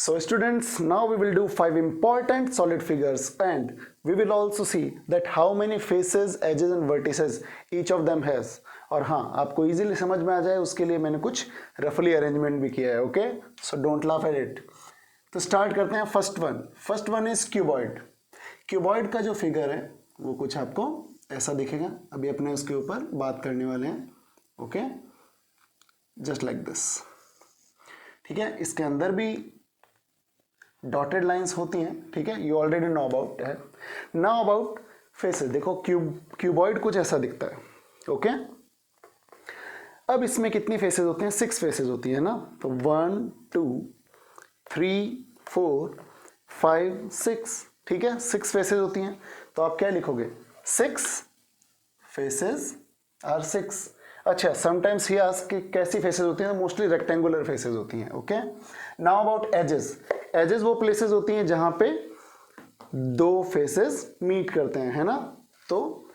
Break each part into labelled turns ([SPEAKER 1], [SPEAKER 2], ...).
[SPEAKER 1] So students, now we will do 5 important solid figures and we will also see that how many faces, edges and vertices each of them has. और हाँ, आपको easily समझ में आ जाए उसके लिए मैंने कुछ रफली अरेंजमेंट भी किया है. Okay, so don't laugh at it. तो स्टार्ट करते हैं. First one is cuboid. Cuboid का जो फिगर है वो कुछ आपको ऐसा दिखेगा. अभी अपने उसके ऊपर बात करने वाले हैं. Okay, just like this. ठीक है, इसके अंदर भी डॉटेड लाइंस होती हैं. ठीक है, यू ऑलरेडी नो अबाउट है. Now about faces. देखो क्यूबॉइड कुछ ऐसा दिखता है. ओके, अब इसमें कितनी फेसेस होती हैं? 6 फेसेस होती है ना. तो 1 2 3 4 5 6. ठीक है, 6 फेसेस होती हैं. तो आप क्या लिखोगे? 6 फेसेस आर 6. अच्छा, समटाइम्स ही आस्क कि कैसी फेसेस होती हैं? मोस्टली रेक्टेंगुलर फेसेस होती हैं. Okay, now about edges. Edges वो प्लेसेस होती हैं जहां पे दो फेसेस मीट करते हैं, है ना. तो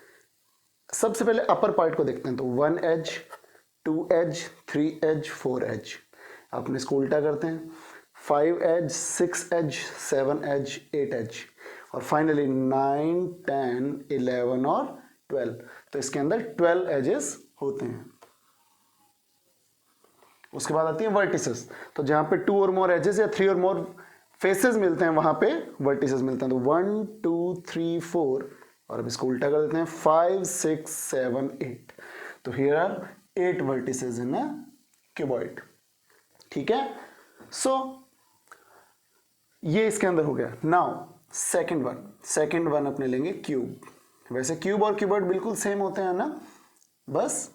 [SPEAKER 1] सबसे पहले अपर पार्ट को देखते हैं. तो 1 एज, 2 एज, 3 एज, 4 एज. आपने इसको उल्टा करते हैं. 5 एज, 6 एज, 7 एज, 8 एज और फाइनली 9 10 11 और 12. तो इसके अंदर 12 एजेस होते हैं. उसके बाद आती है वर्टिसेस. तो जहां पे 2 और मोर एजेस या 3 और मोर फेसेस मिलते हैं वहां पे वर्टिसेस मिलते हैं. तो 1 2 3 4 और अब इसको उल्टा कर देते हैं. 5 6 7 8. तो here are 8 vertices in a cuboid. ठीक है, सो ये इसके अंदर हो गया. नाउ सेकंड वन अपने लेंगे क्यूब. वैसे क्यूब और क्यूबॉइड बिल्कुल सेम होते हैं ना. बस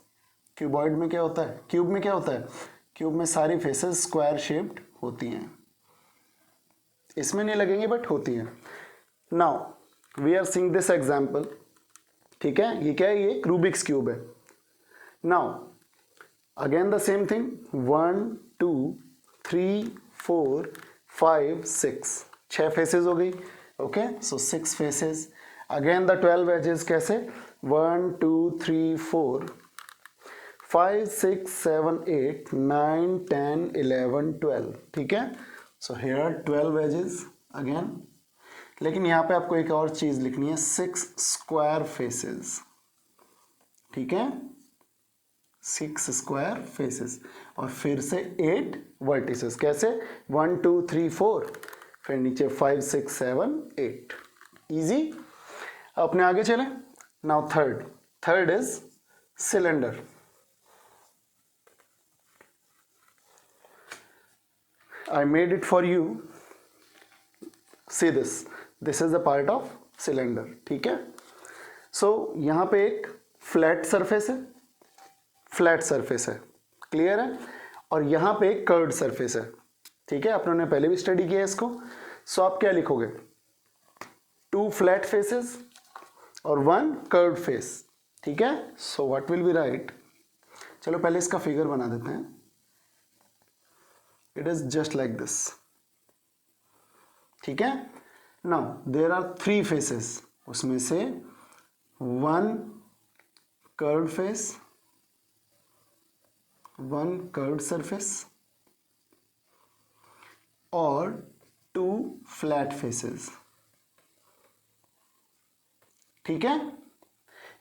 [SPEAKER 1] क्यूबॉइड में क्या होता है, क्यूब में क्या होता है? क्यूब में सारी फेसेस स्क्वायर शेप्ड होती हैं. इसमें नहीं लगेंगे बट होती हैं. Now we are seeing this example. ठीक है, ये क्या है? ये रूबिक्स क्यूब है. Now again the same thing. 1 2 3 4 5 6. 6 faces हो गई. Okay, so 6 faces. Again the 12 edges. कैसे? 1 2 3 4 5 6 7 8 9 10 11 12. ठीक है, so here are 12 edges again. लेकिन यहां पे आपको एक और चीज लिखनी है, 6 स्क्वायर फेसेस. ठीक है, 6 स्क्वायर फेसेस और फिर से 8 वर्टिसेस. कैसे? 1 2 3 4 फिर नीचे 5 6 7 8. इजी. अपने आगे चले. Now third is cylinder. I made it for you. See this. This is the part of cylinder. ठीक है, सो यहां पे एक फ्लैट सरफेस है. क्लियर है? और यहां पे एक कर्व्ड सरफेस है. ठीक है, अपनों ने पहले भी स्टडी किया है इसको. सो आप क्या लिखोगे? 2 फ्लैट फेसेस और 1 कर्व्ड फेस. ठीक है, so what will be right? चलो पहले इसका फिगर बना देते हैं. It is just like this. ठीक है, now there are 3 faces. उसमें से 1 curved face, 1 curved surface और 2 flat faces. ठीक है,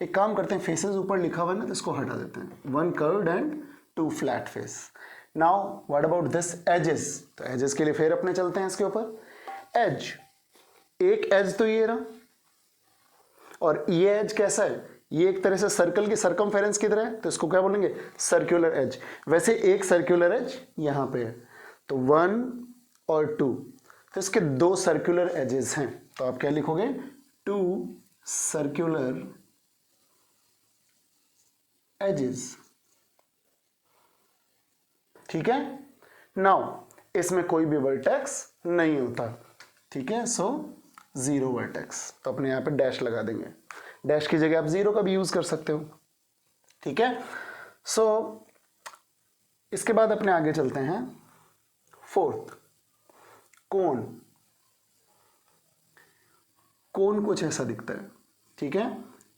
[SPEAKER 1] एक काम करते हैं, फेसेस ऊपर लिखा हुआ है ना तो इसको हटा देते हैं. 1 curved and 2 flat face. Now what about this edges? तो एजेस के लिए फिर अपने चलते हैं इसके ऊपर. एज, एक एज तो ये रहा और ये एज कैसा है? ये एक तरह से सर्कल की सर्कमफेरेंस की तरह है. तो इसको क्या बोलेंगे? Circular edge. वैसे एक सर्कुलर एज यहां पे है. तो 1 और 2, तो इसके 2 सर्कुलर एजेस हैं. तो आप क्या लिखोगे? 2 सर्कुलर एजेस. ठीक है, नाउ इसमें कोई भी वर्टेक्स नहीं होता. ठीक है, सो 0 वर्टेक्स. तो अपने यहां पे डैश लगा देंगे. डैश की जगह आप 0 का भी यूज कर सकते हो. ठीक है, सो इसके बाद अपने आगे चलते हैं. फोर्थ, कोन कुछ ऐसा दिखता है. ठीक है,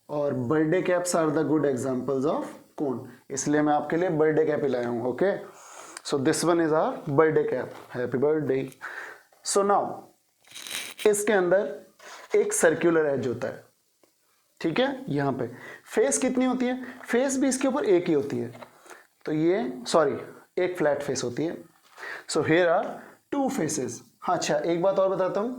[SPEAKER 1] और birthday caps are the good examples of cone. इसलिए मैं आपके लिए बर्थडे कैप ही लाया हूं. Okay, so this one is our birthday cap. Happy birthday. So now इसके अंदर एक सर्कुलर एज होता है, ठीक है। यहां पे फेस कितनी होती है, फेस भी इसके ऊपर एक ही होती है, तो ये एक फ्लैट फेस होती है। So here are two faces. हाँ अच्छा, एक बात और बताता हूं,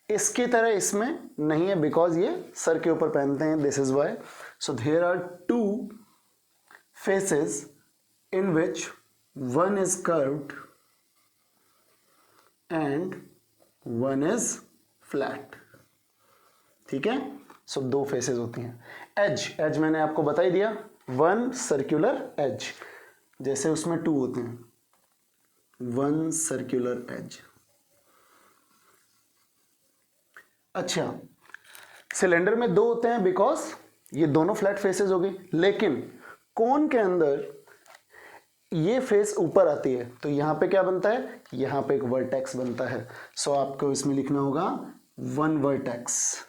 [SPEAKER 1] इसकी तरह इसमें नहीं है बिकॉज ये सर के ऊपर पहनते हैं, this is why. So there are two faces in which one is curved and one is flat, ठीक है। सो दो फेसेस होती हैं। एज मैंने आपको बता ही दिया, वन सर्कुलर एज, जैसे उसमें टू होते हैं, वन सर्कुलर एज। अच्छा, सिलेंडर में दो होते हैं बिकॉज ये दोनों फ्लैट फेसेस हो गई, लेकिन कोन के अंदर ये फेस ऊपर आती है, तो यहां पे क्या बनता है, यहां पे एक वर्टेक्स बनता है। सो आपको इसमें लिखना होगा वन वर्टेक्स,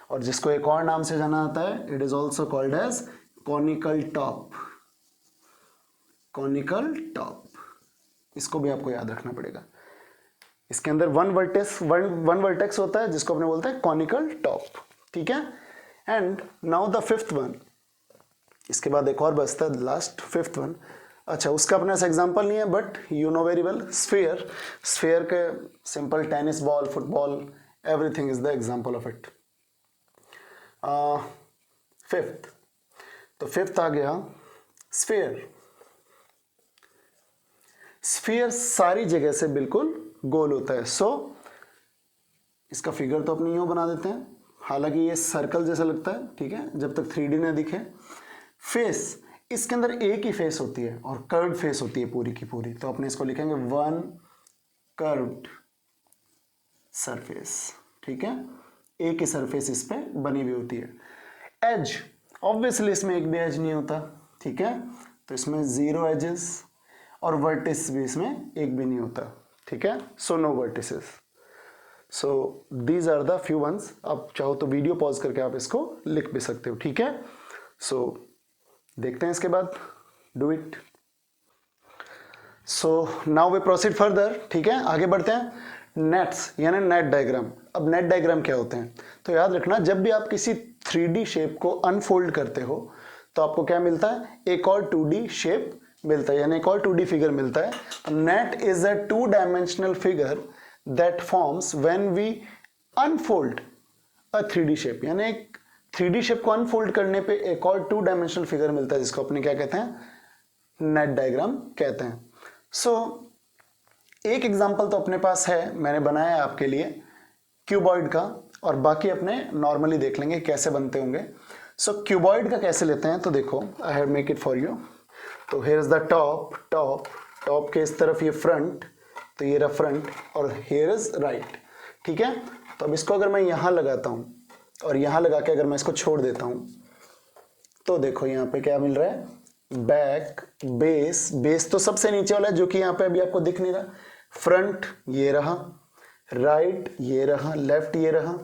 [SPEAKER 1] और जिसको एक और नाम से जाना जाता है, it is also called as conical top. Conical top, इसको भी आपको याद रखना पड़ेगा। इसके अंदर वन वर्टेक्स होता है जिसको अपने बोलते हैं कॉनिकल टॉप, ठीक है। And now the fifth one, इसके बाद एक और बचता है लास्ट, फिफ्थ वन। अच्छा, उसका अपना एग्जांपल नहीं है but you know very well, sphere. Sphere के simple tennis ball, football, everything is the example of it. Fifth, तो फिफ्थ आ गया स्फीयर। स्फीयर सारी जगह से बिल्कुल गोल होता है। सो इसका फिगर तो अपने यूं बना देते हैं, हालांकि ये सर्कल जैसा लगता है, ठीक है, जब तक 3D ना दिखे। फेस, इसके अंदर एक ही फेस होती है और कर्व्ड फेस होती है पूरी की पूरी, तो अपने इसको लिखेंगे वन कर्व्ड सरफेस, ठीक है। एक ही सरफेस इस पे बनी हुई होती है। एज, ऑब्वियसली इसमें एक भी एज नहीं होता, ठीक है, तो इसमें जीरो एजेस, और वर्टिस भी इसमें एक भी नहीं होता, ठीक है। So no vertices. So these are the few ones. आप चाहो तो वीडियो पॉज करके आप इसको लिख भी सकते हो, ठीक है। सो देखते हैं इसके बाद, do it. So now we proceed further, ठीक है, आगे बढ़ते हैं। नेट्स यानी नेट डायग्राम। अब नेट डायग्राम क्या होते हैं, तो याद रखना, जब भी आप किसी 3D शेप को अनफोल्ड करते हो तो आपको क्या मिलता है, एक और 2D शेप मिलता है, यानी एक और 2D फिगर मिलता है। Net is a 2 dimensional figure that forms when we unfold a 3D shape, यानी एक 3D शेप को अनफोल्ड करने पे एक और 2 डायमेंशनल फिगर मिलता है, जिसको अपने क्या कहते हैं, नेट डायग्राम कहते हैं। सो एक एग्जांपल तो अपने पास है, मैंने बनाया है आपके लिए क्यूबॉइड का, और बाकी अपने नॉर्मली देख लेंगे कैसे बनते होंगे। सो क्यूबॉइड का कैसे लेते हैं, तो देखो, I have make it for you. तो हेयर इज द टॉप के इस तरफ ये फ्रंट, तो ये रहा फ्रंट, और हेयर इज राइट, ठीक है। तो अब इसको अगर मैं यहां लगाता हूं और यहां लगा के अगर मैं इसको छोड़ देता हूं, तो देखो यहां पे क्या मिल रहा है, बैक, बेस तो सबसे नीचे वाला है जो कि यहां पे अभी आपको दिख नहीं रहा। फ्रंट ये रहा, राइट ये रहा, लेफ्ट ये रहा,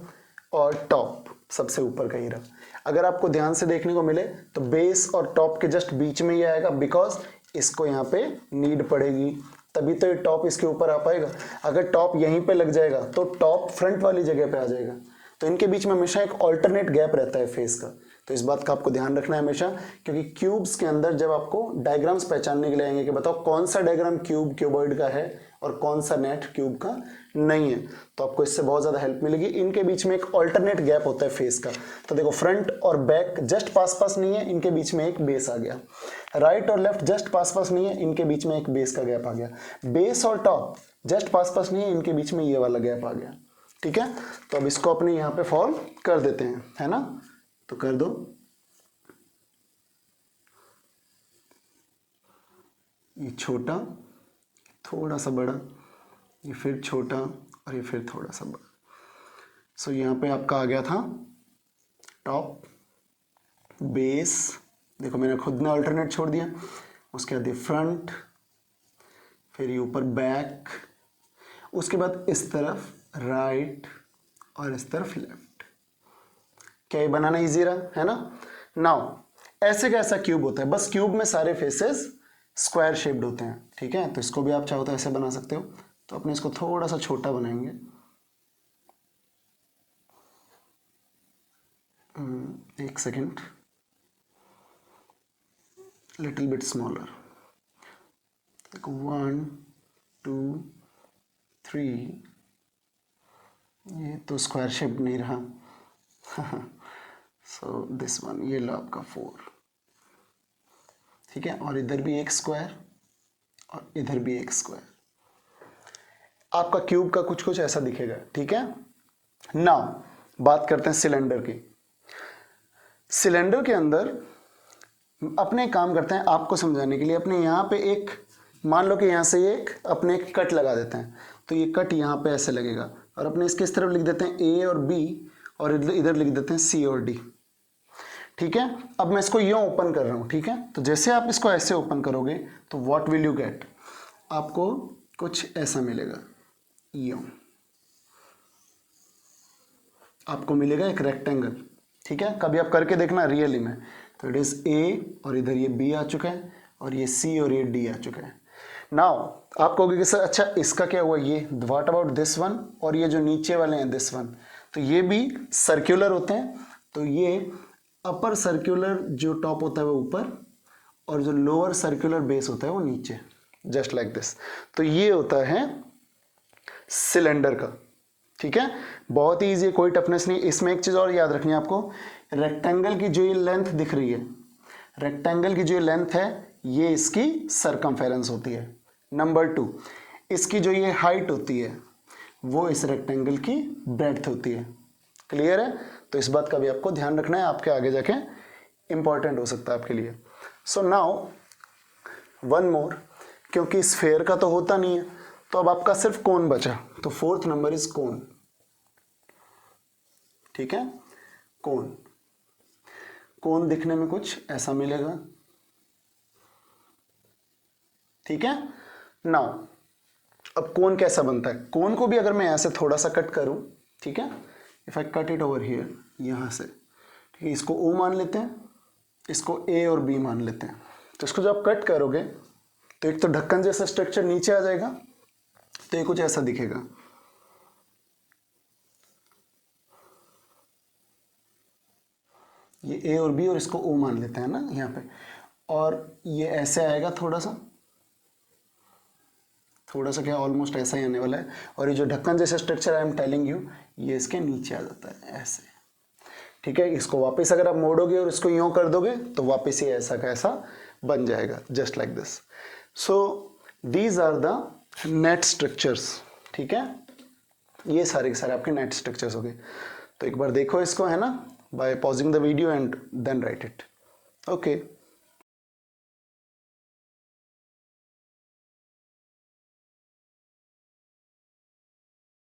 [SPEAKER 1] और टॉप सबसे ऊपर का ये रहा। अगर आपको ध्यान से देखने को मिले तो बेस और टॉप के जस्ट बीच में ये आएगा, बिकॉज इसको यहाँ पे नीड पड़ेगी, तभी तो ये टॉप इसके ऊपर आ पाएगा। अगर टॉप यहीं पे लग जाएगा तो टॉप फ्रंट वाली जगह पे आ जाएगा, तो इनके बीच में हमेशा एक ऑल्टरनेट गैप रहता है फेस का। तो इस बात का आपको ध्यान रखना है हमेशा, क्योंकि क्यूब्स के अंदर जब आपको डायग्राम्स पहचानने के लिए आएंगे कि बताओ कौन सा डायग्राम क्यूबॉइड का है और कौन सा नेट क्यूब का नहीं है, तो आपको इससे बहुत ज्यादा हेल्प मिलेगी। इनके बीच में एक ऑल्टरनेट गैप होता है फेस का, तो देखो फ्रंट और बैक जस्ट पास नहीं है, इनके बीच में एक बेस आ गया। राइट और लेफ्ट जस्ट पास नहीं है, इनके बीच में एक बेस का गैप आ गया। बेस और टॉप जस्ट पास नहीं है, इनके बीच में ये वाला गैप आ गया, ठीक है। तो अब इसको अपने यहाँ पे फॉर्म कर देते हैं, है ना, तो कर दो। ये छोटा, थोड़ा सा बड़ा, ये फिर छोटा, और ये फिर थोड़ा सा बड़ा। सो यहाँ पे आपका आ गया था टॉप, बेस, देखो मैंने खुद ने अल्टरनेट छोड़ दिया, उसके बाद ये फ्रंट, फिर ये ऊपर बैक, उसके बाद इस तरफ राइट और इस तरफ लेफ्ट। क्या ये बनाना इजी रहा, है ना। नाउ ऐसे कैसा क्यूब होता है, बस क्यूब में सारे फेसेस स्क्वायर शेप्ड होते हैं, ठीक है। तो इसको भी आप चाहो तो ऐसे बना सकते हो, तो अपने इसको थोड़ा सा छोटा बनाएंगे, एक सेकेंड, लिटिल बिट स्मॉलर, 1 2 3, ये तो स्क्वायर शेप नहीं रहा सो दिस वन, ये लो आपका 4, ठीक है, और इधर भी एक स्क्वायर और इधर भी एक स्क्वायर, आपका क्यूब का कुछ कुछ ऐसा दिखेगा, ठीक है। नाउ बात करते हैं सिलेंडर की। सिलेंडर के अंदर अपने काम करते हैं, आपको समझाने के लिए अपने यहाँ पे एक, मान लो कि यहाँ से एक अपने एक कट लगा देते हैं, तो ये कट यहाँ पे ऐसे लगेगा, और अपने इसके इस तरफ लिख देते हैं ए और बी, और इधर लिख देते हैं सी और डी, ठीक है। अब मैं इसको यूं ओपन कर रहा हूं, ठीक है, तो जैसे आप इसको ऐसे ओपन करोगे तो व्हाट विल यू गेट, आपको कुछ ऐसा मिलेगा, यूं आपको मिलेगा एक रेक्टेंगल, ठीक है। कभी आप करके देखना रियली में, तो इट इज ए और इधर ये बी आ चुका है और ये सी और ये डी आ चुका है। नाउ आप कहोगे कि सर अच्छा इसका क्या हुआ, ये व्हाट अबाउट दिस वन, और ये जो नीचे वाले हैं दिस वन, तो ये भी सर्कुलर होते हैं, तो ये अपर सर्कुलर जो टॉप होता है वो ऊपर, और जो लोअर सर्कुलर बेस होता है वो नीचे, जस्ट लाइक दिस। तो ये होता है सिलेंडर का, ठीक है, बहुत ही ईजी, कोई टफनेस नहीं। इसमें एक चीज और याद रखनी है आपको, रेक्टेंगल की जो ये लेंथ दिख रही है, रेक्टेंगल की जो लेंथ है ये इसकी सरकमफेरेंस होती है। नंबर 2, इसकी जो ये हाइट होती है वो इस रेक्टेंगल की ब्रेड्थ होती है। क्लियर है? तो इस बात का भी आपको ध्यान रखना है, आपके आगे जाके इंपॉर्टेंट हो सकता है आपके लिए। सो नाउ वन मोर, क्योंकि स्फेयर का तो होता नहीं है, तो अब आपका सिर्फ कोन बचा, तो 4th नंबर इज कोन, ठीक है। कोन, कोन दिखने में कुछ ऐसा मिलेगा, ठीक है। नाउ अब कोन कैसा बनता है, कोन को भी अगर मैं ऐसे थोड़ा सा कट करूं, ठीक है, if I cut it over here, यहां से, ठीक है, इसको ओ मान लेते हैं, इसको ए और बी मान लेते हैं, तो इसको जब आप कट करोगे तो एक तो ढक्कन जैसा स्ट्रक्चर नीचे आ जाएगा, तो ये कुछ ऐसा दिखेगा, ये ए और बी और इसको ओ मान लेते हैं ना यहाँ पे, और ये ऐसे आएगा थोड़ा सा क्या ऑलमोस्ट ऐसा ही आने वाला है, और ये जो ढक्कन जैसा structure I am telling you, ये इसके नीचे आ जाता है ऐसे, ठीक है। इसको वापस अगर आप मोड़ोगे और इसको यूं कर दोगे तो वापस ही ऐसा का ऐसा बन जाएगा, just like this. So these are the net structures, ठीक है, ये सारे के सारे आपके नेट स्ट्रक्चर्स हो गए। तो एक बार देखो इसको, है ना, by pausing the video and then write it, okay.